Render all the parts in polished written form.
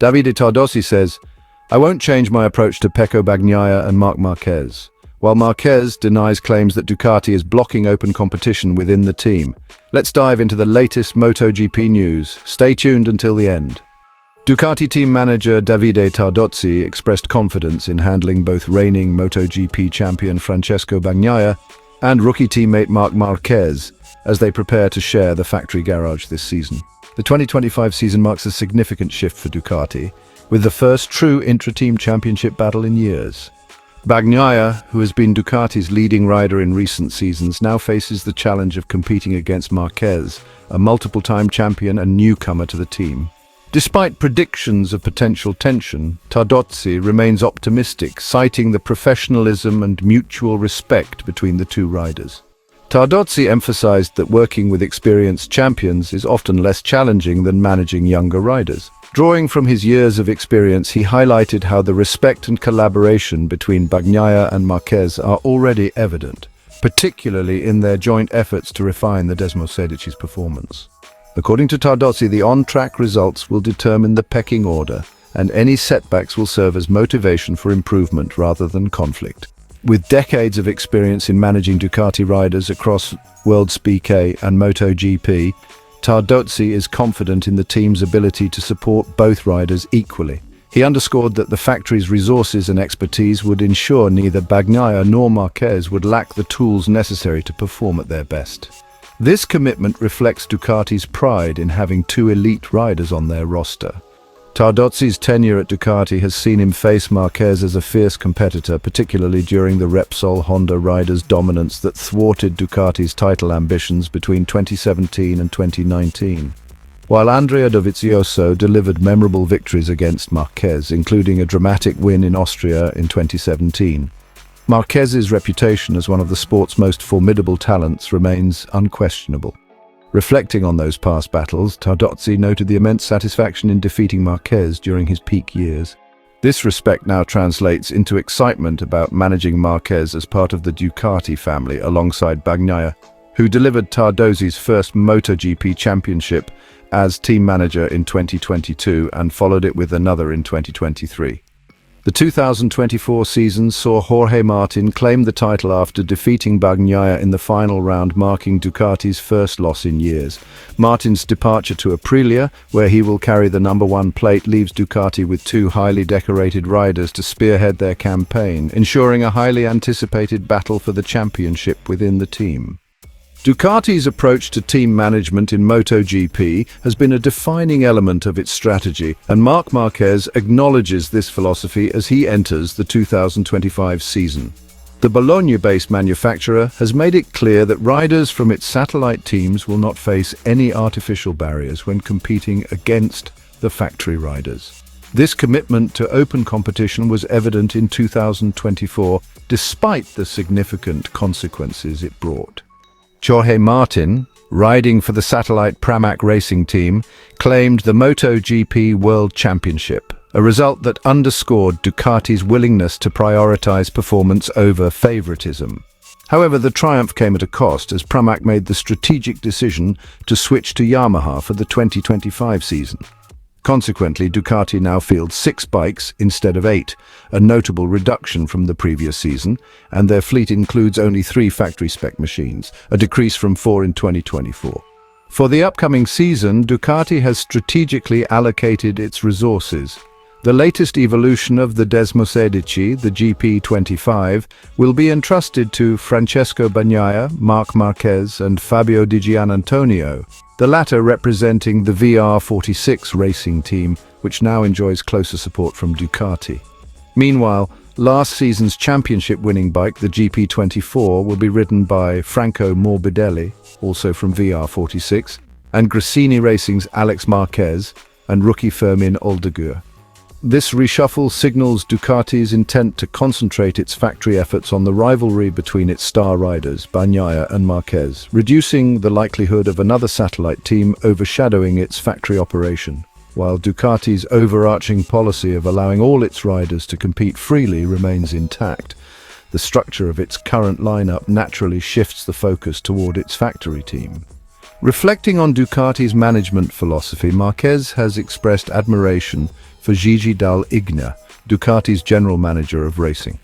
Davide Tardozzi says, "I won't change my approach to Pecco Bagnaia and Marquez," while Marquez denies claims that Ducati is blocking open competition within the team. Let's dive into the latest MotoGP news. Stay tuned until the end. Ducati team manager Davide Tardozzi expressed confidence in handling both reigning MotoGP champion Francesco Bagnaia and rookie teammate Marc Marquez as they prepare to share the factory garage this season. The 2025 season marks a significant shift for Ducati, with the first true intra-team championship battle in years. Bagnaia, who has been Ducati's leading rider in recent seasons, now faces the challenge of competing against Marquez, a multiple-time champion and newcomer to the team. Despite predictions of potential tension, Tardozzi remains optimistic, citing the professionalism and mutual respect between the two riders. Tardozzi emphasized that working with experienced champions is often less challenging than managing younger riders. Drawing from his years of experience, he highlighted how the respect and collaboration between Bagnaia and Marquez are already evident, particularly in their joint efforts to refine the Desmosedici performance. According to Tardozzi, the on-track results will determine the pecking order, and any setbacks will serve as motivation for improvement rather than conflict. With decades of experience in managing Ducati riders across World SPK and MotoGP, Tardozzi is confident in the team's ability to support both riders equally. He underscored that the factory's resources and expertise would ensure neither Bagnaia nor Marquez would lack the tools necessary to perform at their best. This commitment reflects Ducati's pride in having two elite riders on their roster. Tardozzi's tenure at Ducati has seen him face Marquez as a fierce competitor, particularly during the Repsol Honda riders' dominance that thwarted Ducati's title ambitions between 2017 and 2019. While Andrea Dovizioso delivered memorable victories against Marquez, including a dramatic win in Austria in 2017, Marquez's reputation as one of the sport's most formidable talents remains unquestionable. Reflecting on those past battles, Tardozzi noted the immense satisfaction in defeating Marquez during his peak years. This respect now translates into excitement about managing Marquez as part of the Ducati family alongside Bagnaia, who delivered Tardozzi's first MotoGP championship as team manager in 2022 and followed it with another in 2023. The 2024 season saw Jorgemartin claim the title after defeating Bagnaia in the final round, marking Ducati's first loss in years. Martin's departure to Aprilia, where he will carry the #1 plate, leaves Ducati with two highly decorated riders to spearhead their campaign, ensuring a highly anticipated battle for the championship within the team. Ducati's approach to team management in MotoGP has been a defining element of its strategy, and Marc Marquez acknowledges this philosophy as he enters the 2025 season. The Bologna-based manufacturer has made it clear that riders from its satellite teams will not face any artificial barriers when competing against the factory riders. This commitment to open competition was evident in 2024, despite the significant consequences it brought. Jorgemartin, riding for the satellite Pramac racing team, claimed the MotoGP World Championship, a result that underscored Ducati's willingness to prioritize performance over favoritism. However, the triumph came at a cost, as Pramac made the strategic decision to switch to Yamaha for the 2025 season. Consequently, Ducati now fields 6 bikes instead of 8, a notable reduction from the previous season, and their fleet includes only 3 factory-spec machines, a decrease from 4 in 2024. For the upcoming season, Ducati has strategically allocated its resources. The latest evolution of the Desmosedici, the GP25, will be entrusted to Francesco Bagnaia, Marc Marquez and Fabio Di Giannantonio, the latter representing the VR46 racing team, which now enjoys closer support from Ducati. Meanwhile, last season's championship-winning bike, the GP24, will be ridden by Franco Morbidelli, also from VR46, and Gresini Racing's Alex Marquez and rookie Fermin Oldeguer. This reshuffle signals Ducati's intent to concentrate its factory efforts on the rivalry between its star riders, Bagnaia and Marquez, reducing the likelihood of another satellite team overshadowing its factory operation, while Ducati's overarching policy of allowing all its riders to compete freely remains intact. The structure of its current lineup naturally shifts the focus toward its factory team. Reflecting on Ducati's management philosophy, Marquez has expressed admiration for Gigi Dall'Igna, Ducati's general manager of racing.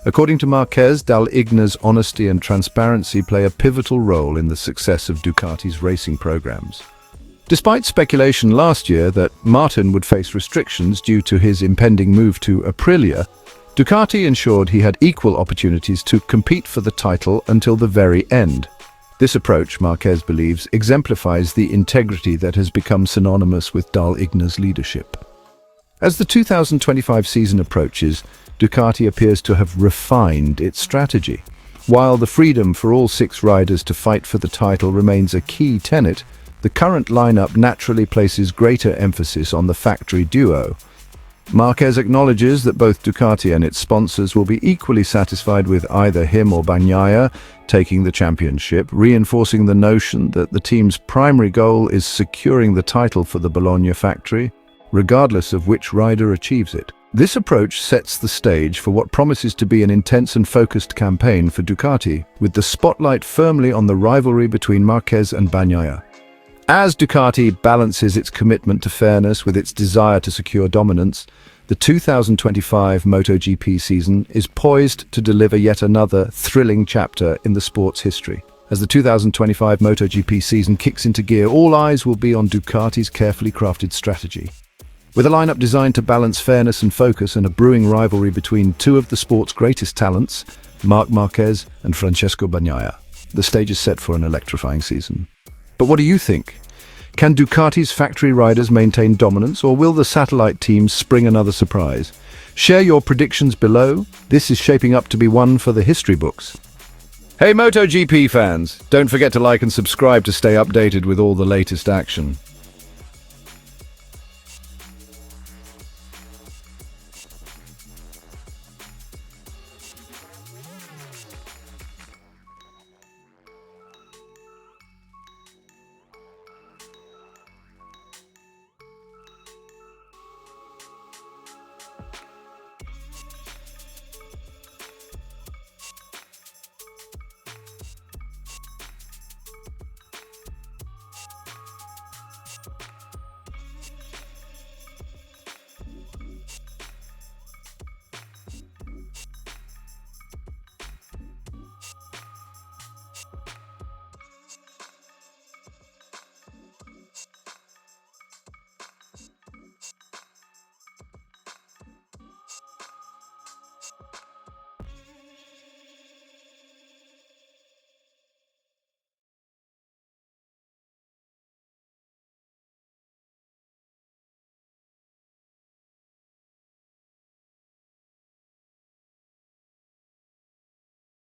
According to Marquez, Dall'Igna's honesty and transparency play a pivotal role in the success of Ducati's racing programs. Despite speculation last year that Martin would face restrictions due to his impending move to Aprilia, Ducati ensured he had equal opportunities to compete for the title until the very end. This approach, Marquez believes, exemplifies the integrity that has become synonymous with Dall'Igna's leadership. As the 2025 season approaches, Ducati appears to have refined its strategy. While the freedom for all 6 riders to fight for the title remains a key tenet, the current lineup naturally places greater emphasis on the factory duo. Marquez acknowledges that both Ducati and its sponsors will be equally satisfied with either him or Bagnaia taking the championship, reinforcing the notion that the team's primary goal is securing the title for the Bologna factory, regardless of which rider achieves it. This approach sets the stage for what promises to be an intense and focused campaign for Ducati, with the spotlight firmly on the rivalry between Marquez and Bagnaia. As Ducati balances its commitment to fairness with its desire to secure dominance, the 2025 MotoGP season is poised to deliver yet another thrilling chapter in the sport's history. As the 2025 MotoGP season kicks into gear, all eyes will be on Ducati's carefully crafted strategy. With a lineup designed to balance fairness and focus and a brewing rivalry between 2 of the sport's greatest talents, Marc Marquez and Francesco Bagnaia, the stage is set for an electrifying season. But what do you think? Can Ducati's factory riders maintain dominance, or will the satellite teams spring another surprise? Share your predictions below. This is shaping up to be one for the history books. Hey MotoGP fans, don't forget to like and subscribe to stay updated with all the latest action.